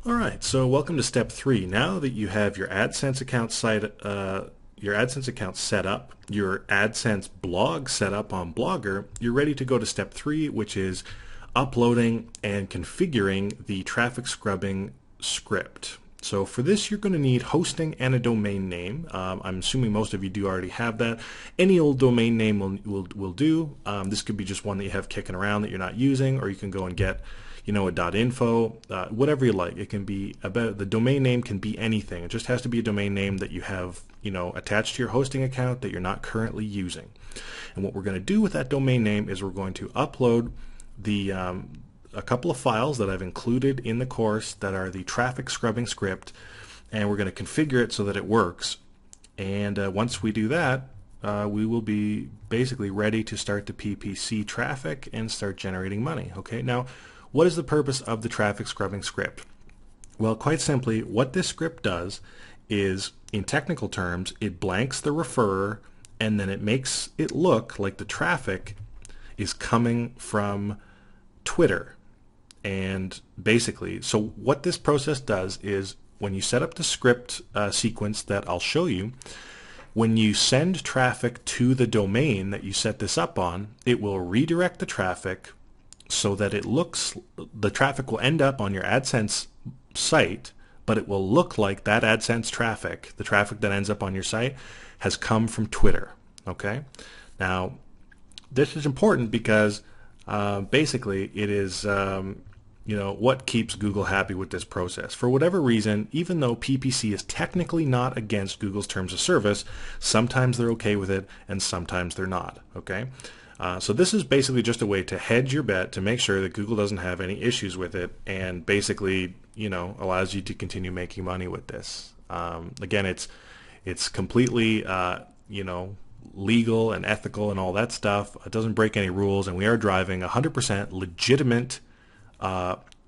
All right, so welcome to step 3. Now that you have your AdSense account set up, your AdSense blog set up on Blogger, you're ready to go to step 3, which is uploading and configuring the traffic scrubbing script. So for this, you're going to need hosting and a domain name. I'm assuming most of you do already have that. Any old domain name will do. This could be just one that you have kicking around that you're not using, or you can go and get a .info, whatever you like. It can be about, the domain name can be anything. It just has to be a domain name that you have, attached to your hosting account that you're not currently using. And what we're going to do with that domain name is we're going to upload the a couple of files that I've included in the course that are the traffic scrubbing script, and we're going to configure it so that it works. And once we do that, we will be basically ready to start the PPC traffic and start generating money. Okay, now what is the purpose of the traffic scrubbing script? Well, quite simply, what this script does is, in technical terms, it blanks the referrer and then it makes it look like the traffic is coming from Twitter. And basically, so what this process does is, when you set up the script sequence that I'll show you, when you send traffic to the domain that you set this up on, it will redirect the traffic so that the traffic will end up on your AdSense site, but it will look like that AdSense traffic, the traffic that ends up on your site, has come from Twitter. Okay? Now, this is important because basically it is what keeps Google happy with this process. For whatever reason, even though PPC is technically not against Google's terms of service, sometimes they're okay with it and sometimes they're not. Okay? So this is basically just a way to hedge your bet to make sure that Google doesn't have any issues with it, and basically, allows you to continue making money with this. Again, it's completely, legal and ethical and all that stuff. It doesn't break any rules, and we are driving 100% legitimate,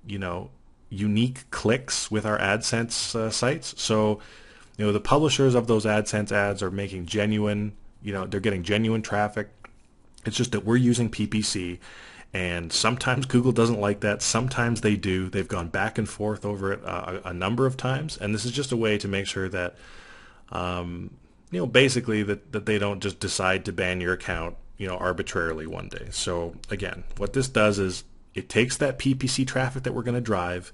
unique clicks with our AdSense sites. So, the publishers of those AdSense ads are making genuine, they're getting genuine traffic. It's just that we're using PPC, and sometimes Google doesn't like that. Sometimes they do. They've gone back and forth over it a number of times, and this is just a way to make sure that, basically that they don't just decide to ban your account, arbitrarily one day. So again, what this does is it takes that PPC traffic that we're going to drive,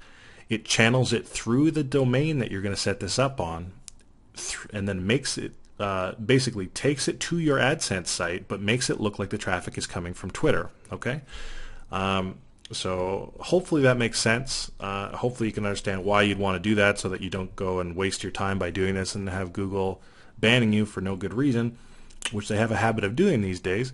it channels it through the domain that you're going to set this up on, and then makes it basically takes it to your AdSense site, but makes it look like the traffic is coming from Twitter. Okay, so hopefully that makes sense. Hopefully you can understand why you'd want to do that, so that you don't go and waste your time by doing this and have Google banning you for no good reason, which they have a habit of doing these days.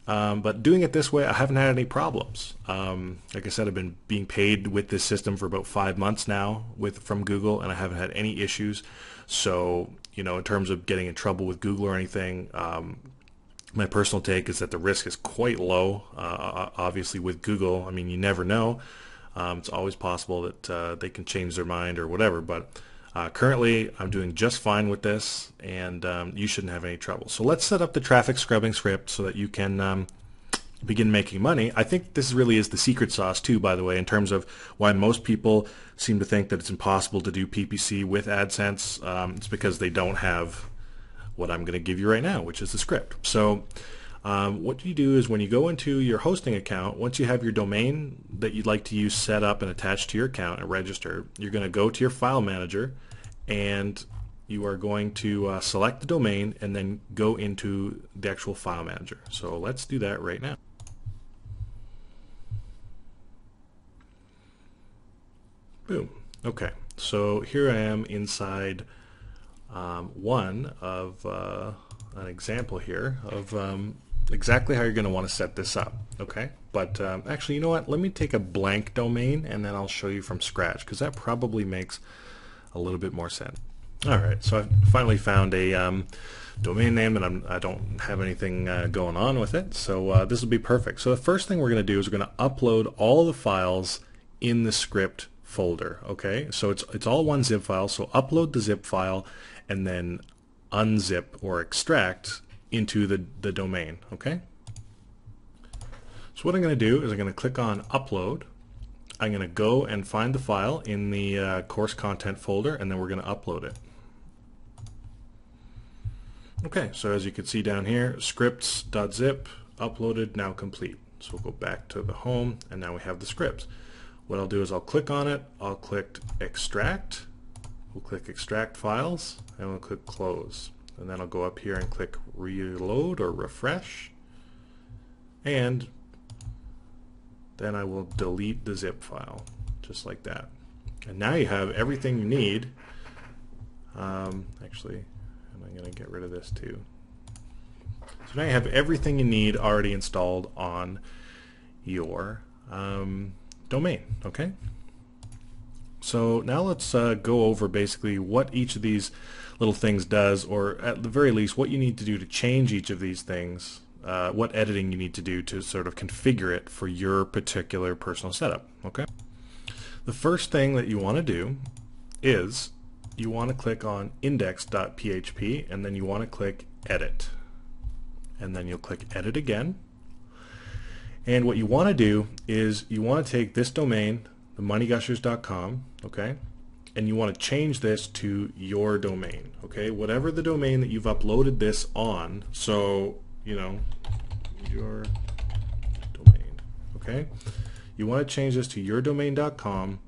But doing it this way, I haven't had any problems. Like I said, I've been being paid with this system for about 5 months now from Google, and I haven't had any issues. So, in terms of getting in trouble with Google or anything, my personal take is that the risk is quite low. Obviously, with Google, I mean, you never know. It's always possible that they can change their mind or whatever. But currently, I'm doing just fine with this, and you shouldn't have any trouble. So let's set up the traffic scrubbing script so that you can begin making money. I think this really is the secret sauce too, by the way, in terms of why most people seem to think that it's impossible to do PPC with AdSense. It's because they don't have what I'm going to give you right now, which is the script. So what you do is, when you go into your hosting account, once you have your domain that you'd like to use set up and attached to your account and register, you're going to go to your file manager, and you are going to select the domain and then go into the actual file manager. So let's do that right now. Boom. Okay, so here I am inside one of an example here of exactly how you're going to want to set this up. Okay, but actually, you know what? Let me take a blank domain and then I'll show you from scratch, because that probably makes a little bit more sense. All right, so I finally found a domain name that I don't have anything going on with it, so this will be perfect. So the first thing we're going to do is we're going to upload all the files in the script folder. Okay, so it's all one zip file, so upload the zip file and then unzip or extract into the domain. Okay, so what I'm going to do is I'm going to click on upload, I'm going to go and find the file in the course content folder, and then we're going to upload it. Okay, so as you can see down here, scripts.zip uploaded, now complete. So we'll go back to the home, and now we have the script. What I'll do is I'll click on it, I'll click extract, we'll click extract files, and we'll click close. And then I'll go up here and click reload or refresh, and then I will delete the zip file, just like that. And now you have everything you need. Actually, I'm going to get rid of this too. So now you have everything you need already installed on your domain. Okay. So now let's go over basically what each of these little things does, or at the very least what you need to do to change each of these things, what editing you need to do to sort of configure it for your particular personal setup. Okay. The first thing that you want to do is you want to click on index.php, and then you want to click edit, and then you'll click edit again. And what you want to do is you want to take this domain, the moneygushers.com, okay, and you want to change this to your domain, okay, whatever the domain that you've uploaded this on. So, you know, your domain, okay, you want to change this to yourdomain.com,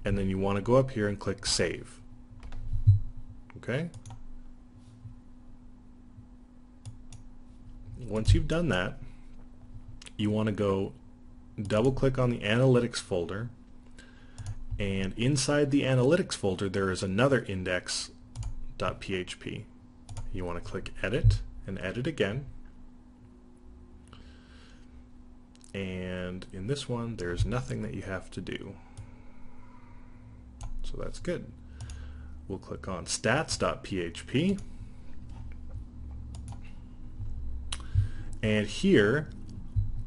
and then you want to go up here and click save. Okay. Once you've done that, you want to go double click on the analytics folder, and inside the analytics folder there is another index.php. You want to click edit and edit again, and in this one there's nothing that you have to do, so that's good. We'll click on stats.php, and here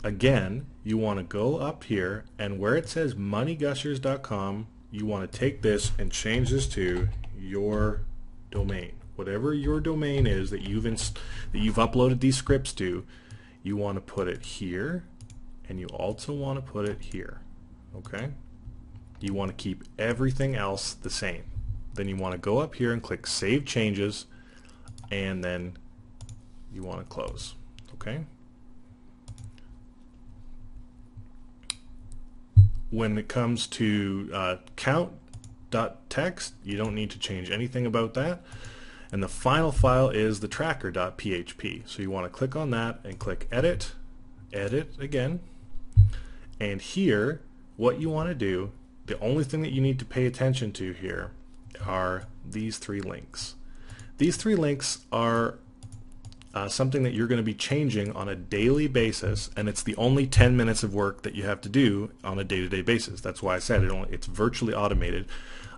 again you want to go up here, and where it says moneygushers.com, you want to take this and change this to your domain. Whatever your domain is that you've uploaded these scripts to, you want to put it here, and you also want to put it here. Okay? You want to keep everything else the same. Then you want to go up here and click Save Changes, and then you want to close. Okay? When it comes to count.txt, you don't need to change anything about that. And the final file is the tracker.php. So you want to click on that and click Edit, Edit again. And here, what you want to do, the only thing that you need to pay attention to here are these three links. These three links are something that you're going to be changing on a daily basis, and it's the only 10 minutes of work that you have to do on a day-to-day basis. That's why I said it's virtually automated,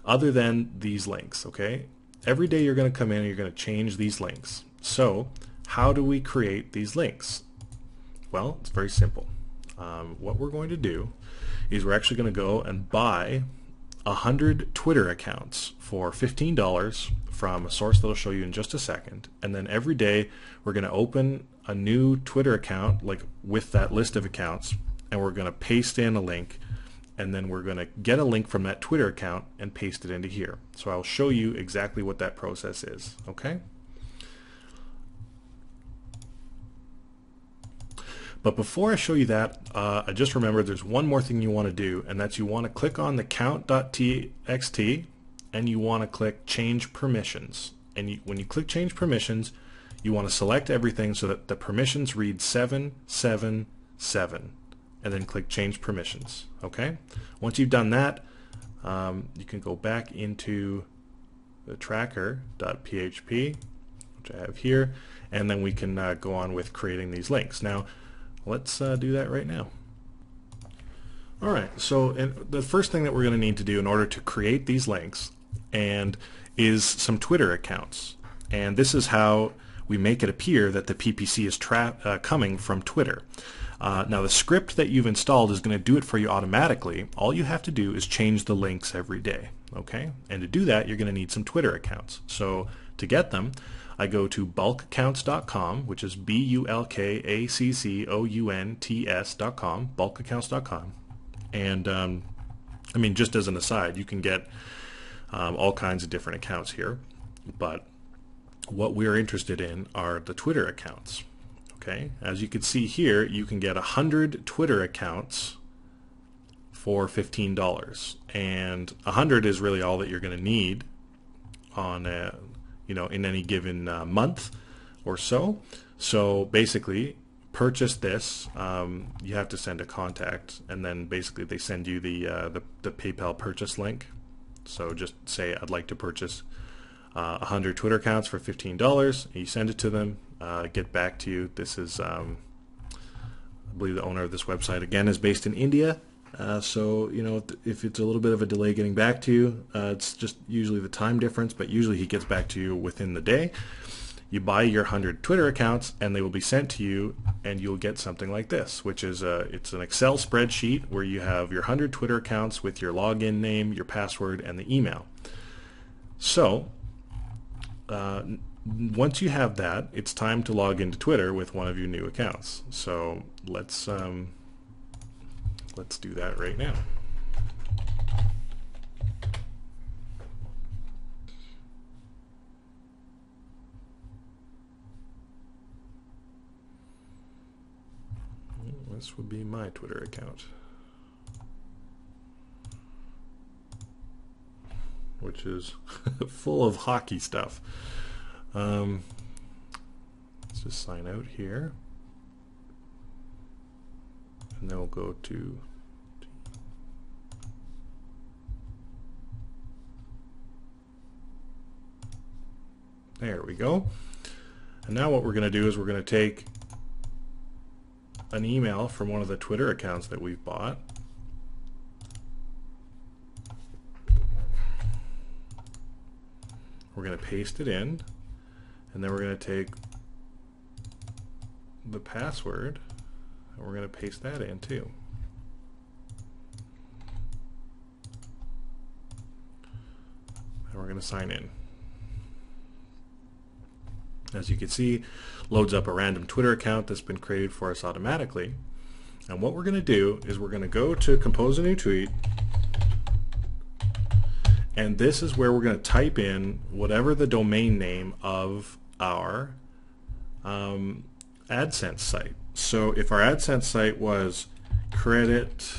other than these links. Okay, every day you're going to come in and you're going to change these links. So how do we create these links? Well, it's very simple. What we're going to do is we're actually going to go and buy 100 Twitter accounts for $15 from a source that I'll show you in just a second, and then every day we're going to open a new Twitter account, like with that list of accounts, and we're going to paste in a link, and then we're going to get a link from that Twitter account and paste it into here. So I'll show you exactly what that process is. Okay? But before I show you that, I just remembered there's one more thing you want to do, and that's you want to click on the count.txt, and you want to click Change Permissions. And when you click Change Permissions, you want to select everything so that the permissions read 777, and then click Change Permissions. Okay? Once you've done that, you can go back into the tracker.php, which I have here, and then we can go on with creating these links. Now, let's do that right now. Alright, so the first thing that we're going to need to do in order to create these links is some Twitter accounts. And this is how we make it appear that the PPC is coming from Twitter. Now the script that you've installed is going to do it for you automatically. All you have to do is change the links every day. Okay? And to do that, you're going to need some Twitter accounts. So to get them, I go to bulkaccounts.com, which is bulkaccounts.com, bulkaccounts.com, and I mean, just as an aside, you can get all kinds of different accounts here, but what we're interested in are the Twitter accounts. Okay, as you can see here, you can get 100 Twitter accounts for $15, and 100 is really all that you're going to need on in any given month or so. So basically, purchase this. You have to send a contact, and then basically they send you the PayPal purchase link. So just say, I'd like to purchase 100 Twitter accounts for $15. You send it to them, get back to you. This is, I believe the owner of this website again is based in India. So if it's a little bit of a delay getting back to you, it's just usually the time difference, but usually he gets back to you within the day. You buy your 100 Twitter accounts, and they will be sent to you, and you'll get something like this, which is it's an Excel spreadsheet where you have your 100 Twitter accounts with your login name, your password, and the email. So once you have that, it's time to log into Twitter with one of your new accounts. So let's do that right now. This would be my Twitter account, which is full of hockey stuff. Let's just sign out here, and then we'll go to there we go. And now what we're going to do is we're going to take an email from one of the Twitter accounts that we've bought. We're going to paste it in, and then we're going to take the password and we're going to paste that in too. And we're going to sign in. As you can see, loads up a random Twitter account that's been created for us automatically. And what we're going to do is we're going to go to compose a new tweet, and this is where we're going to type in whatever the domain name of our AdSense site. So if our AdSense site was credit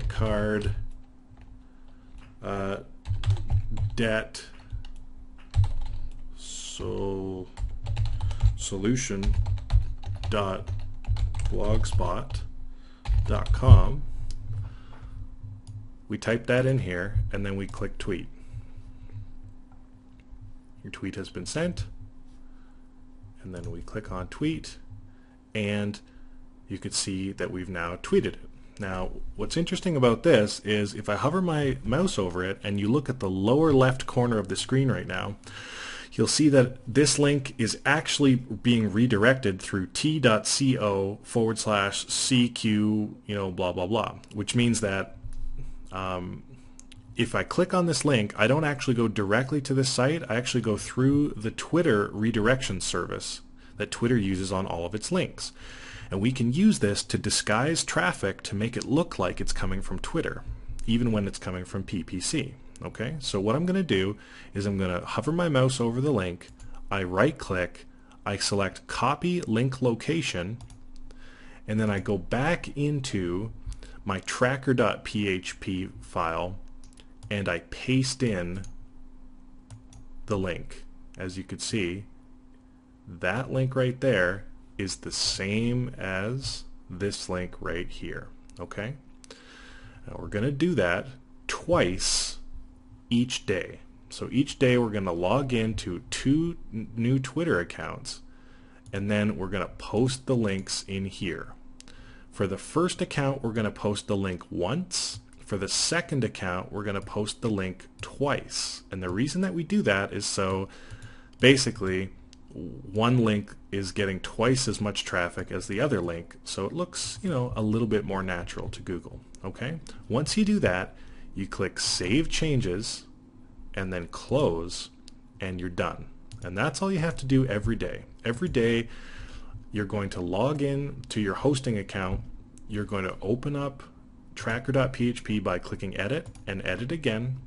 card debt solution.blogspot.com, we type that in here, and then we click tweet. Your tweet has been sent, and then we click on tweet, and you can see that we've now tweeted it. Now, what's interesting about this is if I hover my mouse over it and you look at the lower left corner of the screen right now, you'll see that this link is actually being redirected through t.co/CQ, blah, blah, blah, which means that if I click on this link, I don't actually go directly to this site. I actually go through the Twitter redirection service that Twitter uses on all of its links. And we can use this to disguise traffic to make it look like it's coming from Twitter, even when it's coming from PPC. Okay, so what I'm going to do is I'm going to hover my mouse over the link, I right click, I select copy link location, and then I go back into my tracker.php file and I paste in the link. As you can see, that link right there is the same as this link right here. Okay, now we're going to do that twice each day. So each day we're going to log into 2 new Twitter accounts, and then we're going to post the links in here. For the first account, we're going to post the link once. For the second account, we're going to post the link twice. And the reason that we do that is so basically one link is getting twice as much traffic as the other link, so it looks, a little bit more natural to Google. Okay? Once you do that, you click Save Changes and then Close, and you're done. And that's all you have to do every day. Every day you're going to log in to your hosting account, you're going to open up tracker.php by clicking edit and edit again.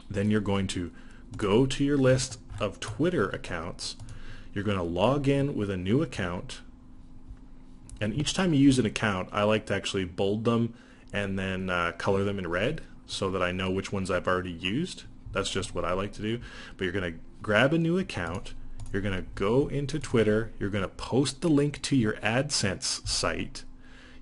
Then you're going to go to your list of Twitter accounts. You're going to log in with a new account, and each time you use an account, I like to actually bold them and then color them in red so that I know which ones I've already used. That's just what I like to do. But you're going to grab a new account, you're going to go into Twitter, you're going to post the link to your AdSense site,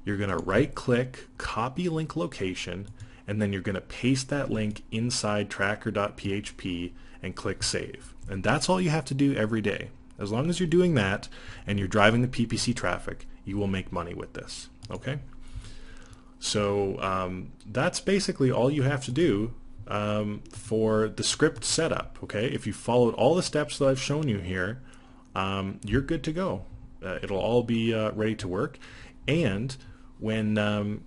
you're going to right click, copy link location, and then you're going to paste that link inside tracker.php and click save. And that's all you have to do every day. As long as you're doing that and you're driving the PPC traffic, you will make money with this. Okay? So that's basically all you have to do for the script setup. Okay? If you followed all the steps that I've shown you here, you're good to go. It'll all be ready to work. And when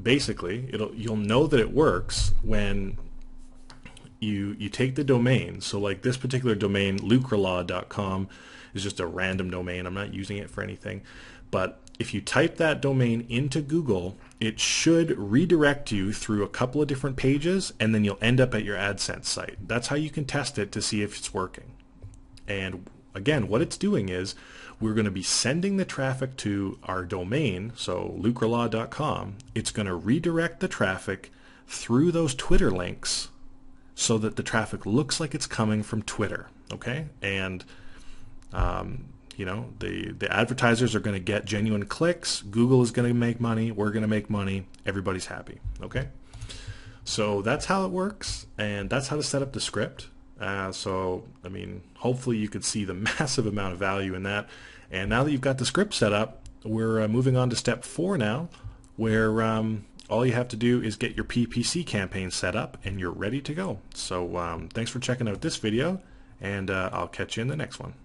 basically you'll know that it works when you take the domain. So like this particular domain, lucralaw.com, is just a random domain. I'm not using it for anything. But if you type that domain into Google, it should redirect you through a couple of different pages, and then you'll end up at your AdSense site. That's how you can test it to see if it's working. And again, what it's doing is we're going to be sending the traffic to our domain, so lucralaw.com. It's going to redirect the traffic through those Twitter links so that the traffic looks like it's coming from Twitter. Okay? And you know, the advertisers are going to get genuine clicks, Google is going to make money, we're going to make money, everybody's happy. Okay? So that's how it works, and that's how to set up the script. So, I mean, hopefully you could see the massive amount of value in that. And now that you've got the script set up, we're moving on to step 4 now, where all you have to do is get your PPC campaign set up and you're ready to go. So thanks for checking out this video, and I'll catch you in the next one.